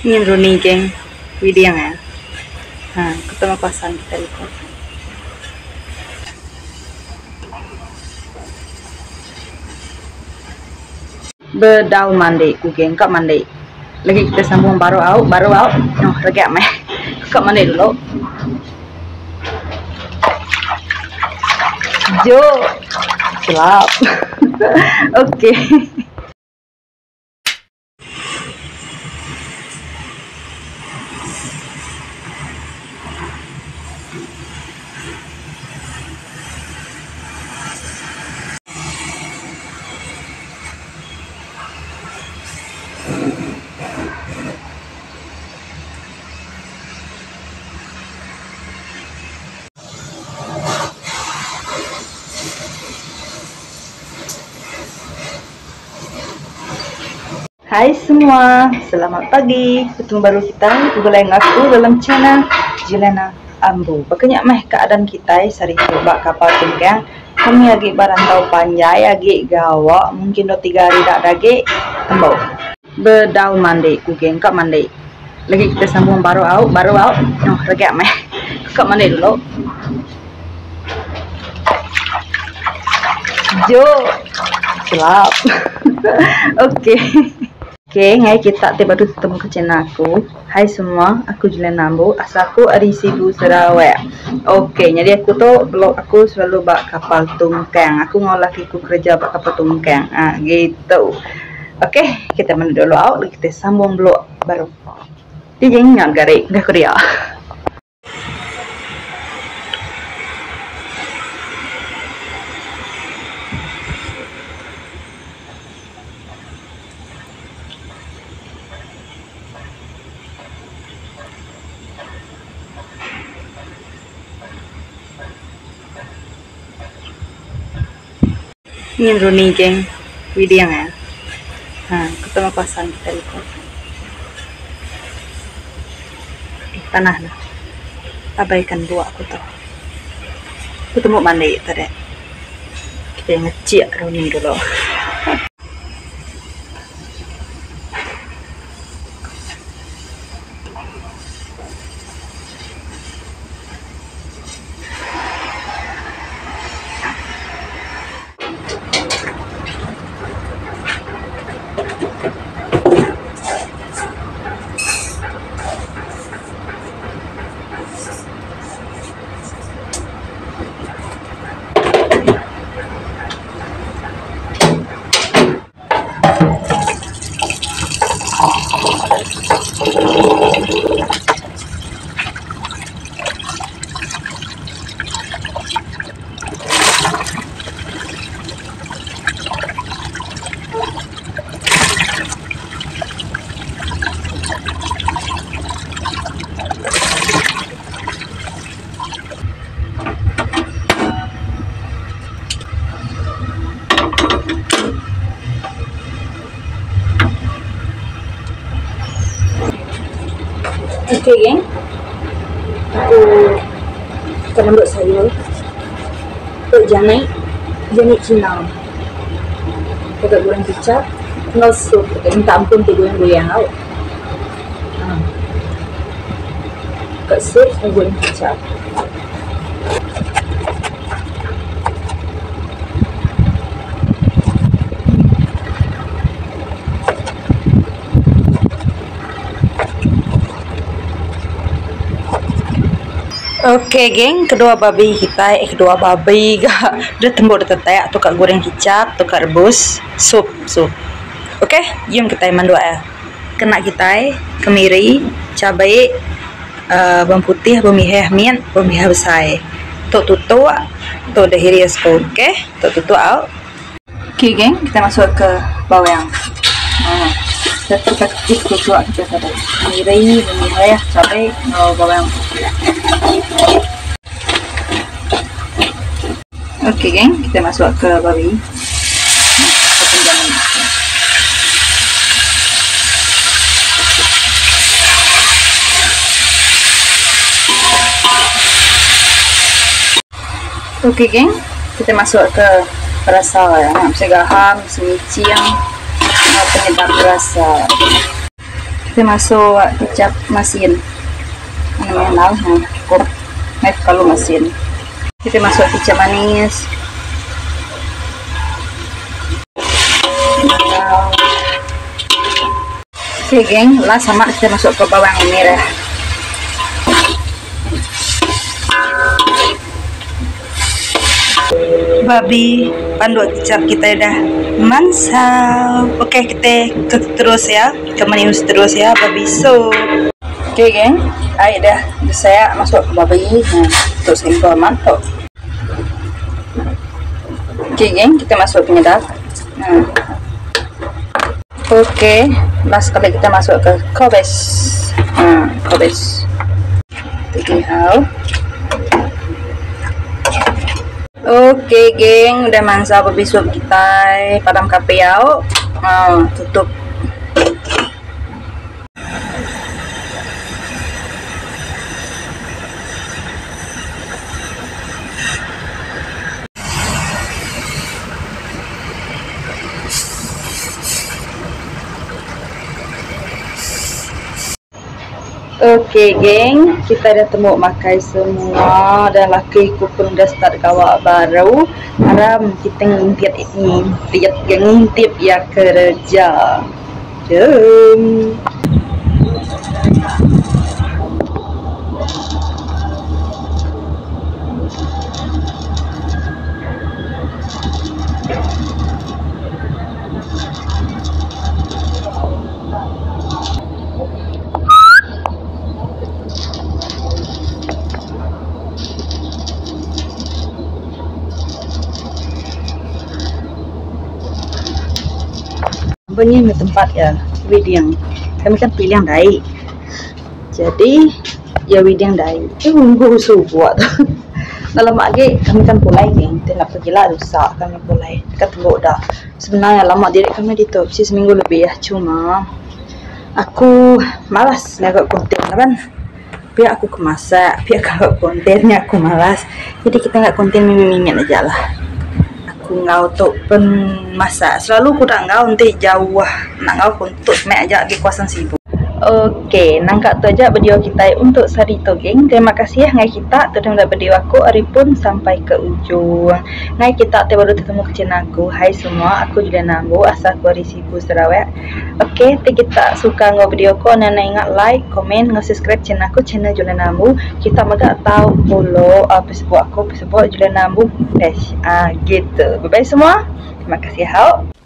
Ingin Runi geng video ya. Nah, ketemu pasan kita ikut. Bedau mandi ku geng, kak mandi. Lagi kita sambung baru out. Oh, regak meh. Kak mandi dulu. Jo. Selap. Oke. Hai semua, selamat pagi. Ketemu baru kita, gulai aku dalam channel Jelena Ambu. Bakanya meh keadaan kita sari coba kapal tunggang. Kami lagi barantau panjai, lagi gawa, mungkin 2-3 hari tak lagi tembau. Bedau mandi, ku geng, kak mandi. Lagi kita sambung baru out. Oh, regak meh. Kak mandi dulu. Jo. Selap. Oke. Oke, ngai kita tiba tu ketemu ke channel aku. Hai semua, aku Jelena Ambu, asalku dari Sibu Sarawak. Oke, jadi aku tuh blog aku selalu bak kapal tungkang. Aku ngolah aku kerja bak kapal tungkang. Gitu. Oke, kita mandi dulu out, kita sambung blog baru. Dia jangan garik, enggak kuria. Ingin Runi geng video ya. Nah, ketemu pasan kita ikut. Tanah nah. Abaikan dua aku tuh. Aku temu mandi tadi. Kita ngecik Runi dulu. Oke geng, aku akan ambil sayur untuk janai Cina, pakai goreng kicap, nggak sup, minta ampun tuh goyang out, pakai sup goreng kicap. Oke geng, kedua babi udah tembok tetek tukar goreng kicap, tukar rebus, sup. Oke, jom kita mandua ya. Kena kita kemiri, cabai, bawang putih, bawang merah besar. Tok tutu dahirias ko. Oke, tok tutu out. Oke geng, kita masuk ke bawang. Kita tutu kita tadi. Kemiri, bawang merah, cabai, bawang. Oke geng, kita masuk ke babi. Oke geng, kita masuk ke rasa ya, bisa garam, semicing, penyedap rasa. Kita masuk kecap masin. Namanya cukup. Kalau masin. Kita masuk kecap manis. Oke geng, lah sama kita masuk ke bawang merah. Babi pandu kecap kita dah masak. Oke, kita terus ya, ke menus terus ya babi soup. Oke geng, air dah saya masuk ke babi. Nah, terus simpel mantap. Oke geng, kita masuk penyedap. Nah. Oke, last kali kita masuk ke kobes. Kobes. Tinggal. Oke geng, udah masak babi soup kita. Padam kape yau. Tutup. Oke geng, kita dah temu makai semua dan laki ku pun dah start kawak baru. Haram kita ngintip ngintip ya kerja. Jom. Banyak tempat ya widang kami kan pilih yang baik, jadi ya widang baik tunggu subuh dalam lagi kami kan pulai geng, tidak pergi lah rusak kami pulai dekat teluk dah. Sebenarnya lama diri kami ditop sih seminggu lebih ya, cuma aku malas ngagak konten kan, biar aku kemasak biar kalau kontennya aku malas, jadi kita nggak konten mimin aja lah. Aku ngau tu masak selalu ku dak ngau nanti jauh nak ngau untuk mek aja di kawasan sibuk. Oke, nangkak tu aja video kita untuk hari tu geng. Terima kasih ya ngai kita sudah mendapat video aku hari pun sampai ke ujung. Ngai kita baru ketemu ke channel aku. Hai semua, aku Julia Nambu asal dari Sibu Sarawak. Oke, kita suka ngau video ko, nana ingat like, komen, nge-subscribe channel aku, channel Julia Nambu. Kita magak tahu follow Facebook aku, Facebook Julia Nambu. Gitu. Bye bye semua. Terima kasih hao.